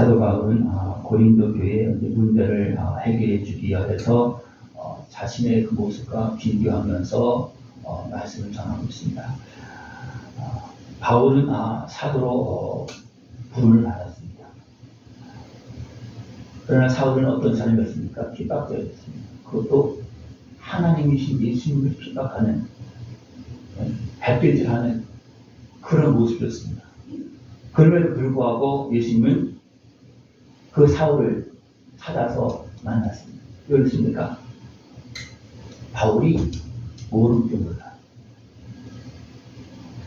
사도 바울은 고린도 교회의 문제를 해결해 주기 위해서 자신의 그 모습과 비교하면서 말씀을 전하고 있습니다. 바울은 사도로 부름을 받았습니다. 그러나 사울은 어떤 사람이었습니까? 핍박자였습니다. 그것도 하나님이신 예수님을 핍박하는, 발길질하는 그런 모습이었습니다. 그럼에도 불구하고 예수님은 그 사울을 찾아서 만났습니다. 왜 그렇습니까? 바울이 모르기 때문이다.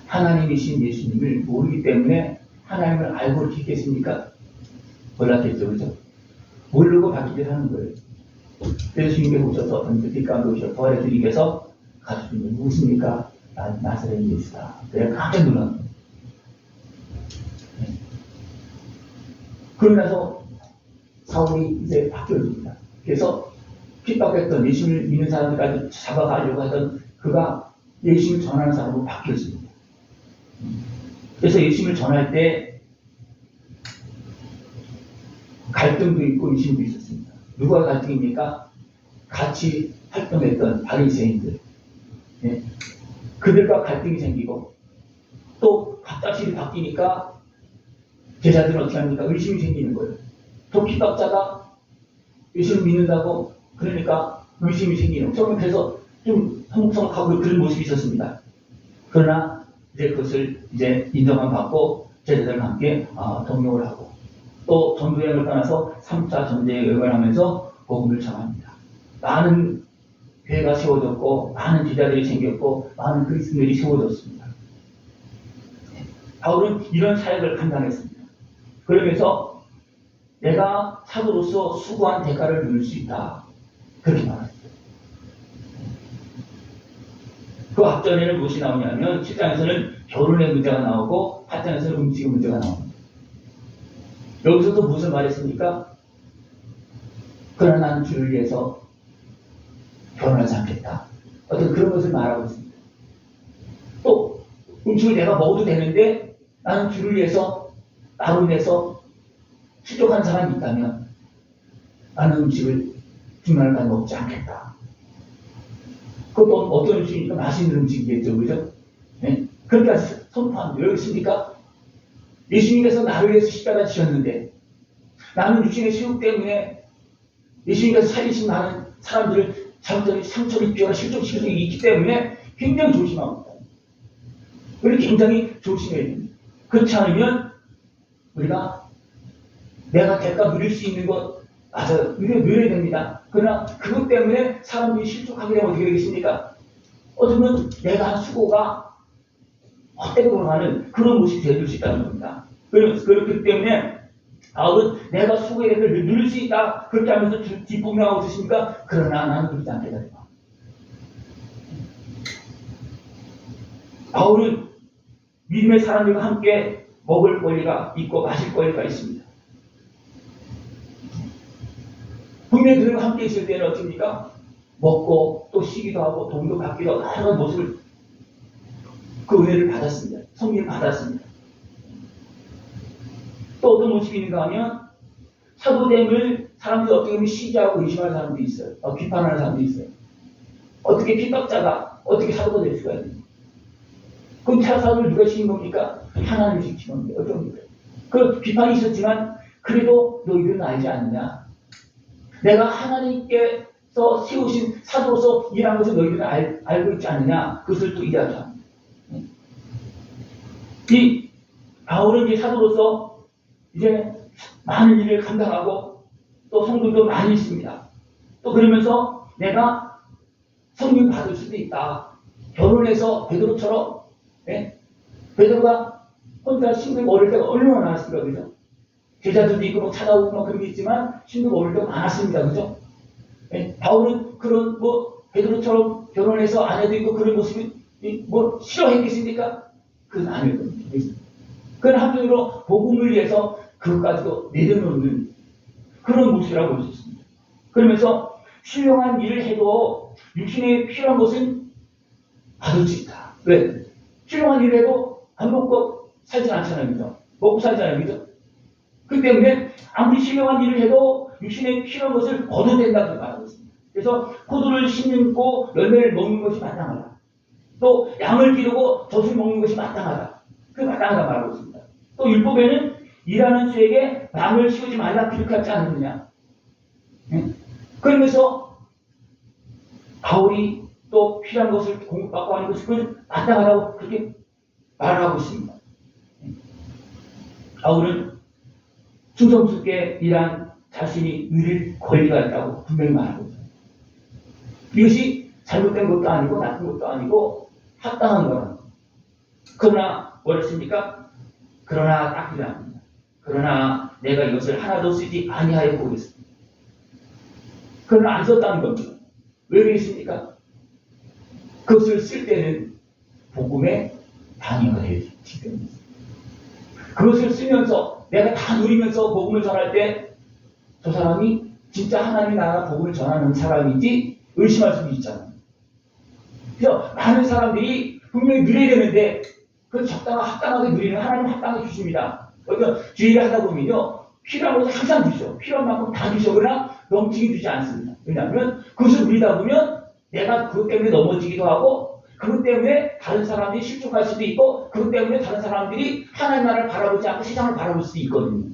하나님이신 예수님을 모르기 때문에 하나님을 알고 믿겠습니까? 몰랐겠죠, 그죠? 모르고 바뀌게 하는 거예요. 그래서 주님께 오셔서 뒷감도 오셔서 부활해드리께서 가르치는 무엇입니까? 난 나사렛 예수다. 그래 깜짝 놀란 거예요. 그러고 나서 사울이 이제 바뀌어집니다. 그래서 핍박했던 예수님을 믿는 사람들까지 잡아가려고 하던 그가 예수님을 전하는 사람으로 바뀌었습니다. 그래서 예수님을 전할 때 갈등도 있고 의심도 있었습니다. 누가 갈등입니까? 같이 활동했던 바리새인들, 그들과 갈등이 생기고 또 갑작스레 바뀌니까 제자들은 어떻게 합니까? 의심이 생기는 거예요. 또 핍박자가 예수를 믿는다고 그러니까 의심이 생기는 거예요. 그래서 좀 성성하고 그런 모습이 있었습니다. 그러나 이제 그것을 이제 인정만 받고 제자들과 함께 동력을 하고 또 전도여행을 떠나서 3차 전도에 여행을 하면서 복음을 전합니다. 많은 교회가 세워졌고 많은 제자들이 생겼고 많은 그리스도인들이 세워졌습니다. 바울은 이런 사역을 감당했습니다. 그러면서 내가 사도로서 수고한 대가를 누릴 수 있다. 그렇게 말합니다. 그 앞전에는 무엇이 나오냐면 7장에서는 결혼의 문제가 나오고 8장에서는 음식의 문제가 나옵니다. 여기서도 무엇을 말했습니까? 그러나 나는 주를 위해서 결혼하지 않겠다. 어떤 그런 것을 말하고 있습니다. 또 음식을 내가 먹어도 되는데 나는 주를 위해서 나로 인해서 추적한 사람이 있다면 나는 음식을 중간까지 먹지 않겠다. 그것도 어떤 음식이니까 맛있는 음식이겠죠, 그죠? 네? 그렇게 선포합니다. 여기 있습니까? 예수님께서 나를 위해서 십자가 지셨는데 나는 육신의 시욕 때문에 예수님께서 살리신 많은 사람들을 잘못하면 상처를 입거나 실족시킬 수 있기 때문에 굉장히 조심합니다. 우리 굉장히 조심해야 됩니다. 그렇지 않으면 우리가 내가 대가 누릴 수 있는 것 맞아요. 누려야 됩니다. 그러나 그것 때문에 사람들이 실족하게 되면 어떻게 되겠습니까? 어쩌면 내가 한 수고가 헛되게 돌아가는 그런 모습이 되어줄 수 있다는 겁니다. 그렇기 때문에 바울은 내가 수고의 대가를 누릴 수 있다. 그렇게 하면서 뒷부분하고 드십니까? 그러나 나는 그렇지 않겠다. 바울은 믿음의 사람들과 함께 먹을 권리가 있고 마실 권리가 있습니다. 분명히 그들과 함께 있을 때는 어떻습니까? 먹고 또 쉬기도 하고 돈도 받기도 하고 다양한 모습을 그 은혜를 받았습니다. 성령을 받았습니다. 또 어떤 모습이 있는가 하면 사도됨을 사람들이 어떻게 보면 시기하고 의심하는 사람도 있어요. 비판하는 사람도 있어요. 어떻게 핍박자가 어떻게 사도가 될 수가 있는지. 그럼 사도를 누가 시킨 겁니까? 하나님이 시킨 겁니다. 어떻습니까? 그 비판이 있었지만 그래도 너희들은 알지 않느냐? 내가 하나님께서 세우신 사도로서 일한 것을 너희들은 알고 있지 않느냐? 그것을 또 이야기합니다. 이 바울은 이제 사도로서 이제 많은 일을 감당하고 또 성도도 많이 있습니다. 또 그러면서 내가 성령 받을 수도 있다. 결혼해서 베드로처럼 베드로가 혼자 신경 어릴 때가 얼마나 많았습니까? 그죠? 제자들도 있고 찾아오고 그런 게 있지만 신경 어릴 때가 많았습니다. 그죠? 바울은 그런 베드로처럼 결혼해서 아내도 있고 그런 모습이 싫어했겠습니까? 그건 아닐 겁니다. 그건 한편으로 복음을 위해서 그것까지도 내려놓는 그런 모습이라고 볼 수 있습니다. 그러면서 훌륭한 일을 해도 육신에 필요한 것은 받을 수 있다. 왜? 훌륭한 일을 해도 안 먹고 살진 않잖아요. 그죠? 먹고 살잖아요. 그죠? 그 때문에 아무리 신령한 일을 해도 육신에 필요한 것을 얻어야 된다고 말하고 있습니다. 그래서 포도를 심고 열매를 먹는 것이 마땅하다. 또 양을 기르고 젖을 먹는 것이 마땅하다. 그 마땅하다 말하고 있습니다. 또 율법에는 일하는 수에게 남을 씌우지 말라 그렇게 하지 않느냐. 그러면서 바울이 또 필요한 것을 공급받고 하는 것은 마땅하다고 그렇게 말하고 있습니다. 바울은 충성스럽게 일한 자신이 누릴 권리가 있다고 분명히 말하고 있습니다. 이것이 잘못된 것도 아니고 나쁜 것도 아니고 합당한 거라. 그러나 뭐랬습니까? 그러나 딱 이랍니다. 그러나 내가 이것을 하나도 쓰지 아니하여 보겠습니다. 그러나 안 썼다는 겁니다. 왜 그랬습니까? 그것을 쓸 때는 복음의 방해가 되기 때문입니다. 그것을 쓰면서 내가 다 누리면서 복음을 전할 때 저 사람이 진짜 하나님의 나라 복음을 전하는 사람인지 의심할 수도 있잖아요. 그래서 많은 사람들이 분명히 누려야 되는데 그 합당하게 누리는 하나님 합당하게 주십니다. 그러니까 주의를 하다 보면요. 필요한 것을 항상 주죠. 필요한 만큼 다 주죠. 그러나 넘치게 주지 않습니다. 왜냐하면 그것을 누리다 보면 내가 그것 때문에 넘어지기도 하고 그것 때문에 다른 사람들이 실족할 수도 있고 그것 때문에 다른 사람들이 하나님 나라를 바라보지 않고 세상을 바라볼 수도 있거든요.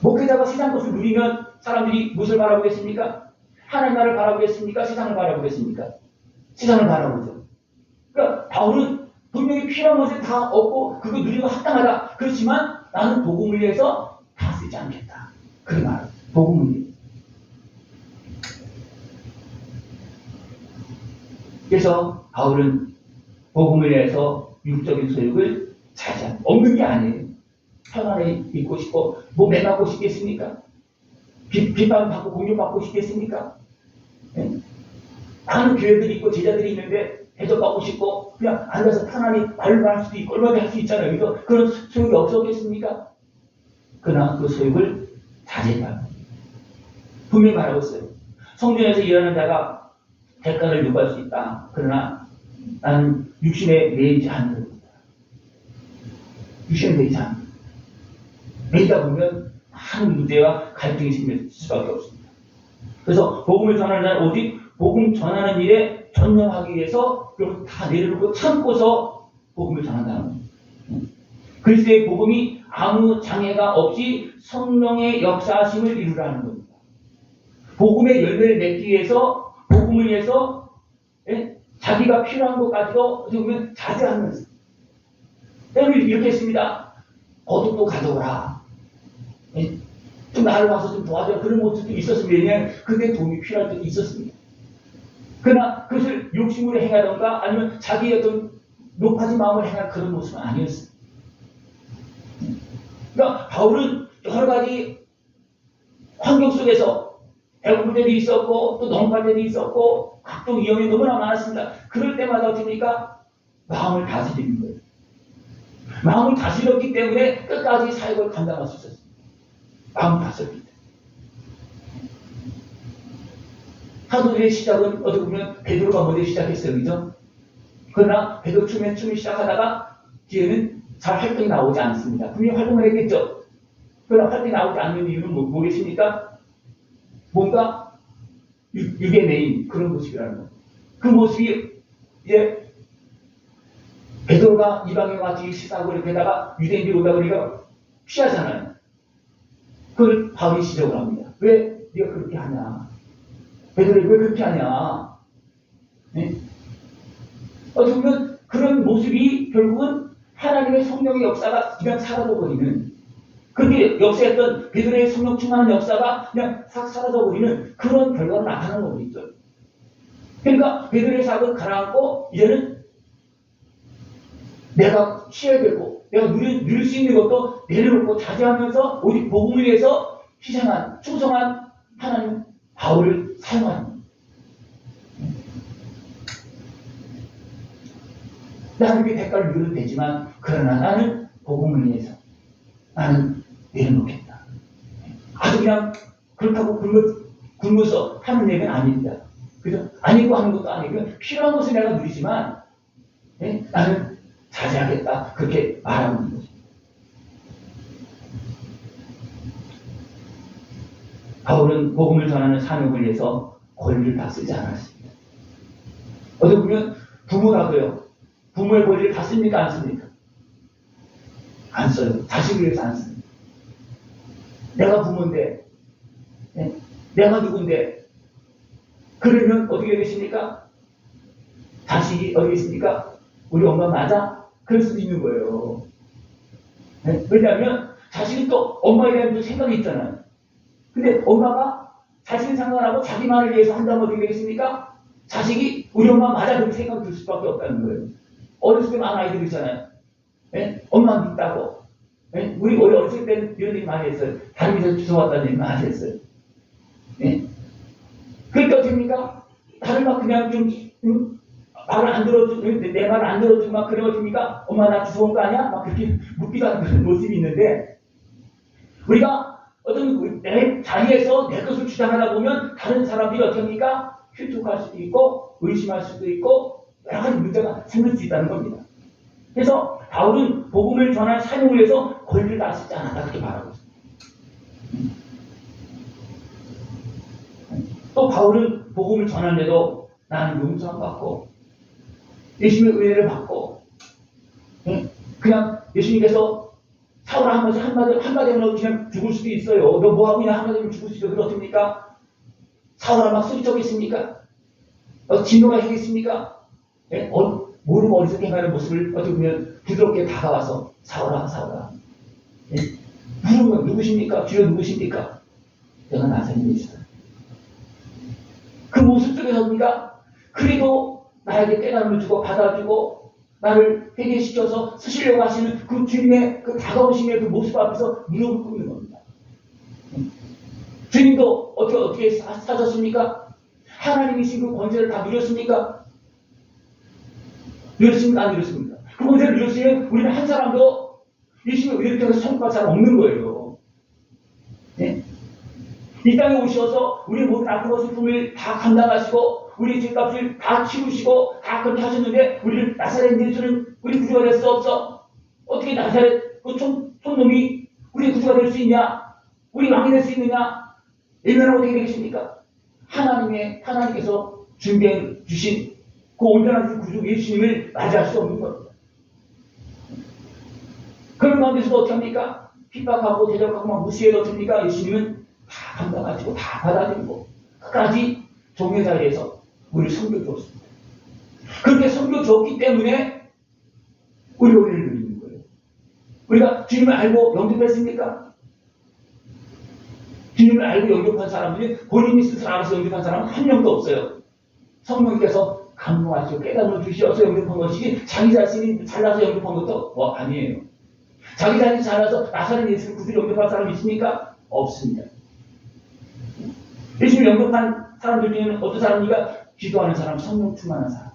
목회자가 세상 것을 누리면 사람들이 무엇을 바라보겠습니까? 하나님 나라를 바라보겠습니까? 세상을 바라보겠습니까? 세상을 바라보죠. 그러니까 바울은 분명히 필요한 것을 다 얻고 그거 누리고 합당하다. 그렇지만 나는 복음을 위해서 다 쓰지 않겠다. 그 말. 복음을 위해. 그래서 바울은 복음을 위해서 육적인 소욕을 자제한 없는 게 아니에요. 평안에 있고 싶고 뭐 매맞고 싶겠습니까? 비판받고 공격받고 싶겠습니까? 네? 많은 교회들이 있고 제자들이 있는데 대접받고 싶고 그냥 앉아서 편안히 말을 할 수도 있고 얼마나 할 수 있잖아요. 그래서 그런 소욕이 없었겠습니까? 그러나 그 소욕을 자제해야 분명히 말하고 있어요. 성전에서 일하는 자가 대가를 요구할 수 있다. 그러나 나는 육신에 매이지 않는 겁니다. 육신에 매이지 않는 겁니다. 매이다 보면 많은 문제와 갈등이 생길 수밖에 없습니다. 그래서 복음을 전하는 자는 오직 복음 전하는 일에 전념하기 위해서 그걸 다 내려놓고 참고서 복음을 전한다는 겁니다. 그리스도의 복음이 아무 장애가 없이 성령의 역사하심을 이루라는 겁니다. 복음의 열매를 맺기 위해서 복음을 위해서 자기가 필요한 것까지도 어떻게 보면 자제하면서 때문에 이렇게 했습니다. 거듭도 가져오라. 좀 나를 와서 좀 도와줘. 그런 모습도 있었으면 그때 도움이 필요할 때도 있었습니다. 그러나 그것을 욕심으로 행하던가 아니면 자기의 어떤 높아진 마음을 행할 그런 모습은 아니었습니다. 그러니까 바울은 여러 가지 환경 속에서 배고플 때도 있었고 또 넘어갈 때도 있었고 각종 위험이 너무나 많았습니다. 그럴 때마다 어떻습니까? 마음을 다스리는 거예요. 마음을 다스렸기 때문에 끝까지 사역을 감당할 수 있었습니다. 마음을 다스렸기 때문에. 사도들의 시작은 어떻게 보면 베드로가 먼저 시작했어요. 그죠? 그러나 베드로 춤을 시작하다가 뒤에는 잘 활동이 나오지 않습니다. 분명히 활동을 했겠죠. 그러나 활동이 나오지 않는 이유는 뭐겠습니까? 뭔가 육의 매인 그런 모습이라는 거. 그 모습이 이제 베드로가 이방에 같이 시사하고 이렇게다가 유대인들이 오다 보니까 피하잖아요. 그걸 바울이 지적을 합니다. 왜 네가 그렇게 하냐? 베드로가 왜 그렇게 하냐? 네? 어떻게 보면 그런 모습이 결국은 하나님의 성령의 역사가 그냥 사라져버리는 그렇게 역사했던 베드로의 성령 충만한 역사가 그냥 싹 사라져버리는 그런 결과로 나타나는 거겠죠. 그러니까 베드로의 사역을 가라앉고 이제는 내가 쉬어야 되고 내가 누릴 수 있는 것도 내려놓고 자제하면서 오직 복음을 위해서 희생한 충성한 하나님 바울을 사용하는 겁니다. 나는 그 대가를 누려도 되지만 그러나 나는 복음을 위해서 나는 내려놓겠다. 아주 그냥 그렇다고 굶어서 하는 얘기는 아닙니다. 그죠? 아니고 하는 것도 아니고 필요한 것을 내가 누리지만 나는 자제하겠다. 그렇게 말하고 있는 거죠. 바울은 복음을 전하는 사명을 위해서 권리를 다 쓰지 않았습니다. 어떻게 보면 부모라도요. 부모의 권리를 다 씁니까? 안 씁니까? 안 써요. 자식을 위해서 안 씁니다. 내가 부모인데, 내가 누군데, 그러면 어떻게 되겠습니까? 자식이 어디 있습니까? 우리 엄마 맞아? 그럴 수도 있는 거예요. 왜냐하면 자식은 또 엄마에 대한 생각이 있잖아요. 근데 엄마가 자식을 상관하고 자기 말을 위해서 한다면 어떻게 되겠습니까? 자식이 우리 엄마 맞아 그렇게 생각이 들 수밖에 없다는 거예요. 어렸을 때 많은 아이들이 있잖아요. 엄마 믿다고. 우리 어렸을 때는 이런 얘기 많이 했어요. 다른 데서 주워왔다는 얘기 많이 했어요. 그러니까 어떻습니까? 다른 막 그냥 좀 말을 안 들어주고 내 말을 안 들어주고 막 그래 어떻습니까? 엄마 나 주워온 거 아니야? 막 그렇게 묻기도 하는 그런 모습이 있는데 우리가 어떤 내 자리에서 내 것을 주장하다 보면 다른 사람들이 어떻게 합니까? 휘툭할 수도 있고 의심할 수도 있고 여러 가지 문제가 생길 수 있다는 겁니다. 그래서 바울은 복음을 전할 사명을 위해서 권리를 다 쓰지 않았다 그렇게 말하고 있습니다. 또 바울은 복음을 전하는데도 나는 용서함 받고 예수님의 은혜를 받고 그냥 예수님께서 사울아 한마디 하면 그냥 죽을 수도 있어요. 너 뭐하고 그냥 한마디 하면 죽을 수 있어요. 그렇습니까? 사울아 막 소리쳤겠습니까? 진노가 하겠습니까? 모르고 어리석게 행하는 모습을 어떻게 보면 부드럽게 다가와서 사울아 물으면 누구십니까? 주여 누구십니까? 내가 나사렛이다. 그 모습 속에서입니까? 그래도 나에게 깨달음을 주고 받아주고 나를 회개시켜서 쓰시려고 하시는 그 주님의 그 다가오심의 그 모습 앞에서 무릎을 꿇는 겁니다. 주님도 어떻게 사셨습니까? 하나님이신 그 권세를 다 누렸습니까? 누렸습니까? 안 누렸습니까? 그 권세를 누렸으면 우리는 한 사람도 예수님을 이렇게 해서 천국갈 사람 없는 거예요. 이 땅에 오셔서 우리 모든 아픔과 슬픔을 다 감당하시고 우리 죄값을 다 치우시고 다 그렇게 하셨는데 우리를 나사렛 예수는 우리 구주가 될 수 없어. 어떻게 나사렛 그 촌놈이 우리 구주가 될 수 있냐? 우리 왕이 될 수 있느냐? 이면 어떻게 되겠습니까? 하나님께서 준비해 주신 그 온전한 구주 예수님을 맞이할 수 없는 겁니다. 그런 가운데서도 어떻게 합니까? 핍박하고 대적하고 막 무시해도 됩니까? 예수님은 다 감당하시고 다 받아들이고 끝까지 종의 자리에서 우리를 섬겨주었습니다. 그렇게 섬겨주었기 때문에 우리가 은혜를 누리는 거예요. 우리가 주님을 알고 영접했습니까? 주님을 알고 영접한 사람들이 본인이 스스로 알아서 영접한 사람은 한 명도 없어요. 성령께서 감동하시고 깨달음을 주셔서 영접한 것이지 자기 자신이 잘나서 영접한 것도 아니에요. 자기 자신이 잘나서 나사렛 예수를 구주로 영접한 사람이 있습니까? 없습니다. 예수님을 영접한 사람들 중에는 어떤 사람이니까 기도하는 사람, 성령 충만한 사람,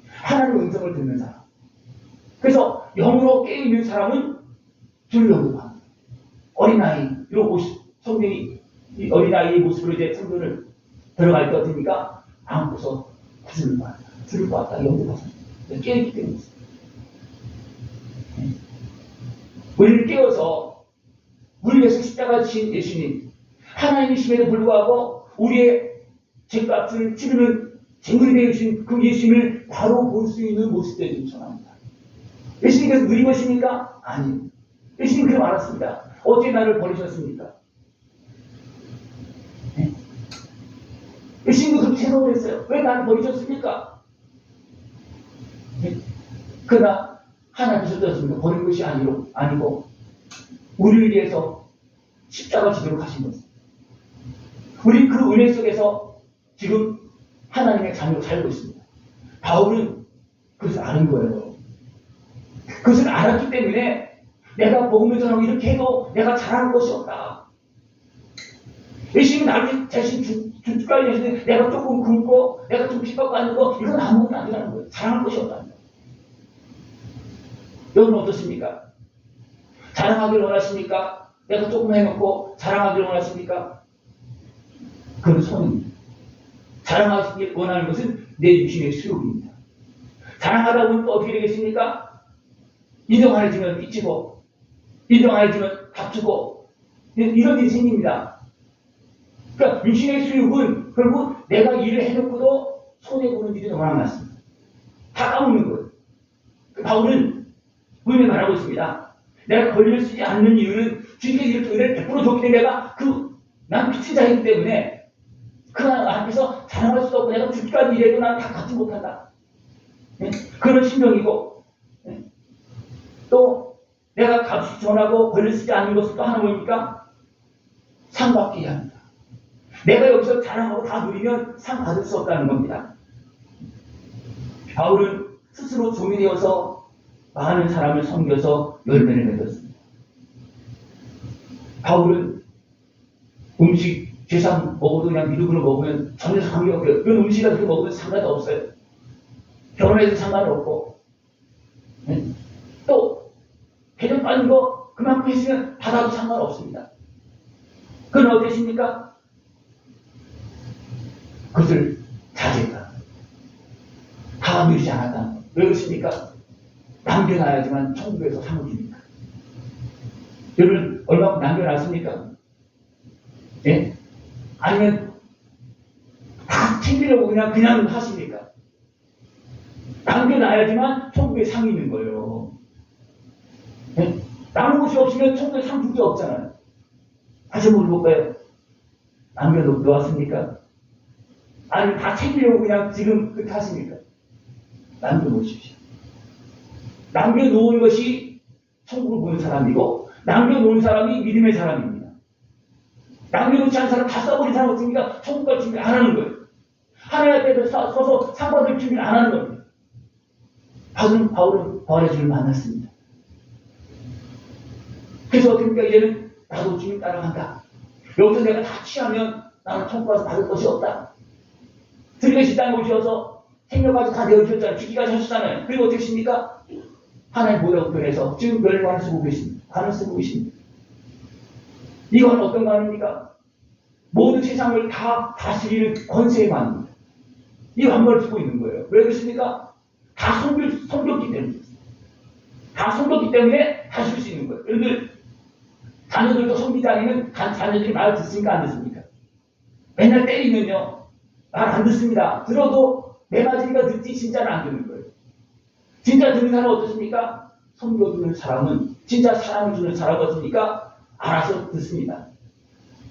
하나님의 음성을 듣는 사람. 그래서 영으로 깨어있는 사람은 주를 영접합니다. 어린아이로 성령이 이 어린아이의 모습으로 이제 성전을 들어갈 때 어떻습니까? 안고서 구주를 보았다. 주를 보았다. 영접하셨다. 깨어있기 때문에. 우리를 깨워서 우리 위해서 십자가 지신 예수님, 하나님이심에도 불구하고 우리의 죄값을 치르는 쟁물이 되어주신 그 예수님을 바로 볼 수 있는 모습들을 전합니다. 예수님께서 느린 것입니까? 아니요. 예수님 그렇게 말했습니다. 어떻게 나를 버리셨습니까? 예수님도 그렇게 생각을 했어요. 왜 나를 버리셨습니까? 그러나 하나님께서 어떻습니까? 버린 것이 아니고 우리를 위해서 십자가 지도록 하신 것입니다. 우리 그 은혜 속에서 지금 하나님의 자녀로 살고 있습니다. 바울은 그것을 아는 거예요. 그것을 알았기 때문에 내가 복음을 전하고 이렇게 해도 내가 잘하는 것이 없다. 예수님은 나를 자신 주까지 하시는데 내가 조금 굶고 내가 좀 핍박받는 거 이건 아무것도 아니라는 거예요. 잘하는 것이 없다는 거예요. 여러분 어떻습니까? 자랑하기를 원하십니까? 내가 조금 해놓고 자랑하기를 원하십니까? 그건 손입니다. 자랑하기를 원하는 것은 내 육신의 수욕입니다. 자랑하다 보면 또 어떻게 되겠습니까? 인정 안 해주면 삐치고 인정 안 해주면 다투고 이런 일이 생깁니다. 그러니까 육신의 수욕은 결국 내가 일을 해놓고도 손해보는 일이 너무나 많습니다. 다 까먹는 거예요. 바울은 분명히 말하고 있습니다. 내가 권리를 쓰지 않는 이유는 주님께서 이렇게 은혜를 100% 줬기 때문에 내가 난 미친 자이기 때문에 그 앞에서 자랑할 수도 없고 내가 죽기까지 일해도 난 다 갖지 못한다. 네? 그런 심정이고, 네? 또 내가 값이 전하고 권리를 쓰지 않는 것은 또 하나 뭡니까? 상 받기 합니다. 내가 여기서 자랑하고 다 누리면 상 받을 수 없다는 겁니다. 바울은 스스로 종이 되어서 많은 사람을 섬겨서 열매를 맺었습니다. 바울은 음식 제사 먹어도 그냥 미루그로 먹으면 전혀 상관이 없어요. 이런 음식을 그렇게 먹으면 상관이 없어요. 결혼해도 상관없고, 네? 또 배정 빠진 거 그만큼 했으면 받아도 상관없습니다. 그건 어떠십니까? 그것을 자제했다. 다 누리지 않았다. 왜 그렇습니까? 남겨놔야지만 천국에서 상을 줍니다. 여러분 얼마큼 남겨놨습니까? 예? 아니면 다 챙기려고 그냥 하십니까? 남겨놔야지만 천국에 상이 있는 거예요. 예? 남은 것이 없으면 천국에 상 줄 게 없잖아요. 다시 한번 볼까요? 남겨놓았습니까? 아니면 다 챙기려고 그냥 지금 그렇게 하십니까? 남겨놓으십시오. 남겨놓은 것이 천국을 보는 사람이고 남겨놓은 사람이 믿음의 사람입니다. 남겨놓지 않은 사람 다 써버린 사람 없으니까 천국 갈 준비 안 하는 거예요. 하나님 앞에 서서 상 받을 준비를 안 하는 겁니다. 바울은 부활의 주를 만났습니다. 그래서 어떻게 이제는 나도 주님 따라간다. 여기서 내가 다 취하면 나는 천국 가서 받을 것이 없다. 주님의 식당에 오셔서 생명까지 다 내어주셨잖아요. 죽기까지 하셨잖아요. 그리고 어떻게 하십니까? 하나님 모델편에서 지금 멸관을 쓰고 계십니다. 관을 쓰고 계십니다. 이건 어떤 관입니까? 모든 세상을 다 다스리는 권세의 관입니다. 이 관을 쓰고 있는 거예요. 왜 그렇습니까? 다 섬겼기 때문에. 다 섬겼기 때문에 다 쓸 수 있는 거예요. 여러분들 자녀들도 섬기지 않으면 자녀들이 말을 듣습니까? 안 듣습니까? 맨날 때리면요. 말 안 듣습니다. 들어도 내 맞으니까 듣지 진짜는 안 듣는 거예요. 진짜 듣는 사람은 어떻습니까? 섬겨주는 사람은 진짜 사랑을 주는 사람은 어떻습니까? 알아서 듣습니다.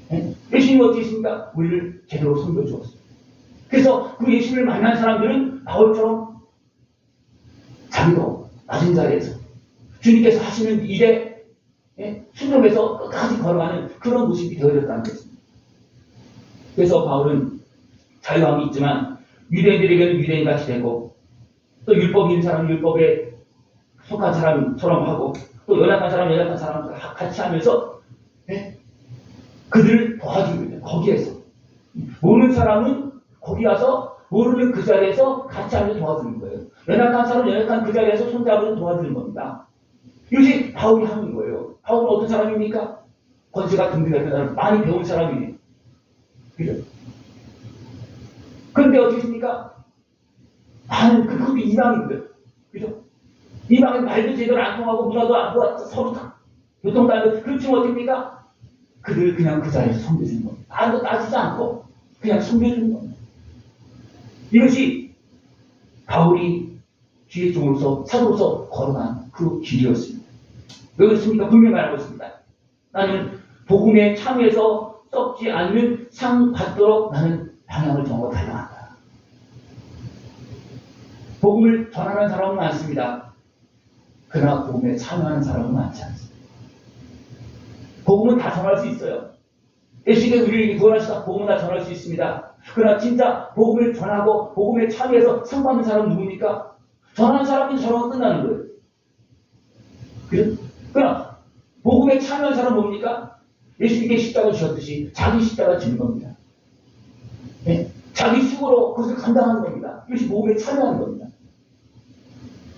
네? 예수님은 어떻게 했습니까? 우리를 제대로 섬겨주었어요. 그래서 그 예수님을 만난 사람들은 바울처럼 자기도 낮은 자리에서 주님께서 하시는 일에 순종해서 끝까지 걸어가는 그런 모습이 되어졌다는 것입니다. 그래서 바울은 자유함이 있지만 유대인들에게는 유대인같이 되고 또 율법이 있는 사람은 율법에 속한 사람처럼 하고 또 연약한 사람은 연약한 사람과 같이 하면서 그들을 도와주고 있는 거기에서 모르는 사람은 거기 와서 모르는 그 자리에서 같이 하면서 도와주는 거예요. 연약한 사람은 연약한 그 자리에서 손잡으면서 도와주는 겁니다. 이것이 바울이 하는 거예요. 바울은 어떤 사람입니까? 권세가 등등했던 사람, 많이 배운 사람이에요. 그죠? 그런데 어떻습니까? 많은 그것도 이방인들. 그죠? 이방인 말도 제대로 안 통하고 문화도 안 통하고 서로 다 교통도 안 되고 그렇지만 어떻습니까? 그들을 그냥 그 자리에서 섬겨주는 겁니다. 아무도 따지지 않고 그냥 섬겨주는 겁니다. 이것이 바울이 주의 종으로서 사도로서 걸어간 그 길이었습니다. 왜 그렇습니까? 분명히 말하고 있습니다. 나는 복음에 참여해서 썩지 않는 상 받도록 나는 방향을 정하고 달려간다. 복음을 전하는 사람은 많습니다. 그러나 복음에 참여하는 사람은 많지 않습니다. 복음은 다 전할 수 있어요. 예수님께서 우리에게 구원하시다 복음은 다 전할 수 있습니다. 그러나 진짜 복음을 전하고 복음에 참여해서 상 받는 사람은 누굽니까? 전하는 사람은 전하고 끝나는 거예요. 그죠? 그러나 복음에 참여한 사람은 뭡니까? 예수님께 십자가 주셨듯이 자기 십자가 지는 겁니다. 네? 자기 수고로 그것을 감당하는 겁니다. 이것이 복음에 참여하는 겁니다.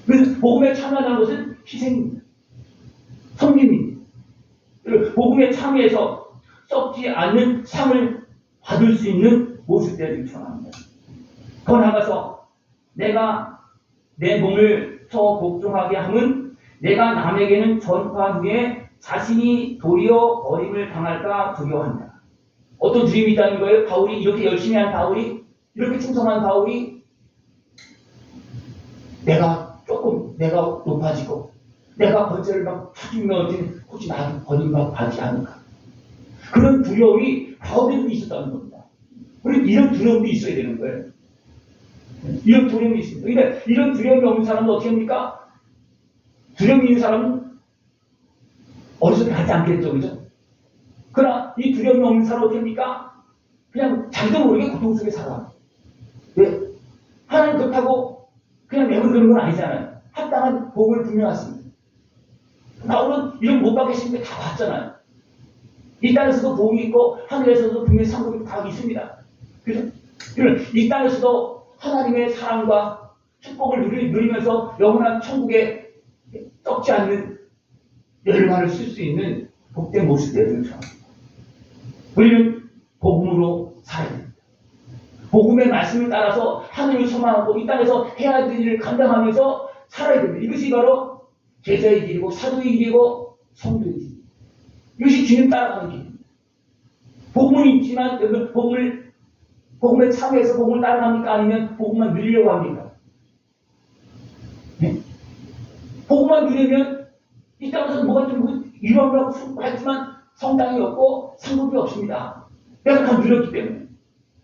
그래서 복음에 참여하는 것은 희생입니다. 섬김입니다. 그리고 복음에 참여해서 썩지 않는 상을 받을 수 있는 모습들을 전합니다. 더 나아가서 내가 내 몸을 더 복종하게 함은 내가 남에게는 전파한 후에 자신이 도리어 버림을 당할까 두려워한다. 어떤 두려움이 있다는 거예요? 바울이 이렇게 열심히 한 바울이, 이렇게 충성한 바울이 내가 높아지고 내가 번제를 막 찾으면 혹시 나도 버림받 받지 않을까? 그런 두려움이 바울에도 있었다는 겁니다. 우리 이런 두려움도 있어야 되는 거예요. 이런 두려움이 있습니다. 근데 이런 두려움이 없는 사람은 어떻게 합니까? 두려움이 있는 사람은 어디서 가지 않겠죠, 그죠? 그러나 이 두려움이 없는 사람은 어떻게 합니까? 그냥 자기도 모르게 고통 속에 살아. 왜? 하나님 그렇다고 그냥 내버리는 건 아니잖아요. 합당한 복을 분명하십니다. 바울은 이런 못 받겠습니다. 다 봤잖아요. 이 땅에서도 복이 있고 하늘에서도 분명히 상급이 다 있습니다. 그죠? 이 땅에서도 하나님의 사랑과 축복을 누리면서 영원한 천국에 썩지 않는 열매를 쓸 수 있는 복된 모습들을 죠. 우리는 복음으로 살아야 됩니다. 복음의 말씀을 따라서 하늘을 소망하고 이 땅에서 해야 될 일을 감당하면서 살아야 됩니다. 이것이 바로 제자의 길이고 사도의 길이고 성도의 길입니다. 이것이 주님 따라가는 길입니다. 복음은 있지만 복음에 참여해서 복음을 따라갑니까? 아니면 복음만 누리려고 합니까? 네? 복음만 누리면 이 땅에서 뭐가 좀 이루어가고 하지만 성당이 없고 상급이 없습니다. 내가 다 누렸기 때문에.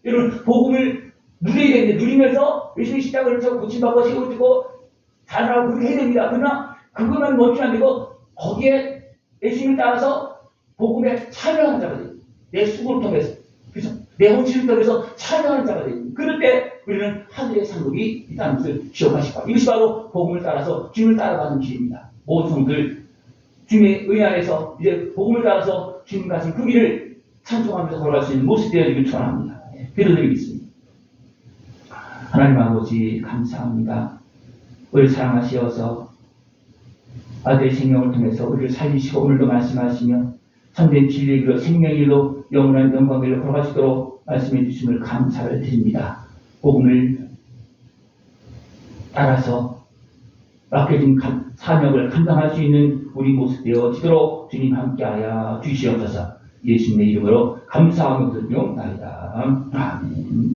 여러분 복음을 누려야 되는데 누리면서 열심히 십자가를 져서 고침받고 세워지고 잘하고 그렇게 해야 됩니다. 그러나 그것만 멈추면 안 되고 거기에 예수님을 따라서 복음에 참여하는 자가 돼요. 내 수고를 통해서. 그죠? 내 헌신을 통해서 참여하는 자가 돼요. 그럴 때 우리는 하늘의 상급이 있다는 것을 기억하실 거예요. 이것이 바로 복음을 따라서 주님을 따라가는 길입니다. 모든 성들 주님의 은혜 안에서 이제 복음을 따라서 주님 가신 그 길을 찬송하면서 걸어갈 수 있는 모습 되어지길 축원합니다. 기도드리겠습니다. 하나님 아버지 감사합니다. 우리를 사랑하시어서 아들의 생명을 통해서 우리를 살리시고 오늘도 말씀하시며 참된 진리의 길로 생명의 길로 영원한 영광의 길로 걸어갈 수 있도록 말씀해 주심을 감사를 드립니다. 복음을 따라서 맡겨진 사명을 감당할 수 있는 우리 모습 되어지도록 주님 함께하여 주시옵소서. 예수님의 이름으로 감사하며 드리옵나이다. 아멘.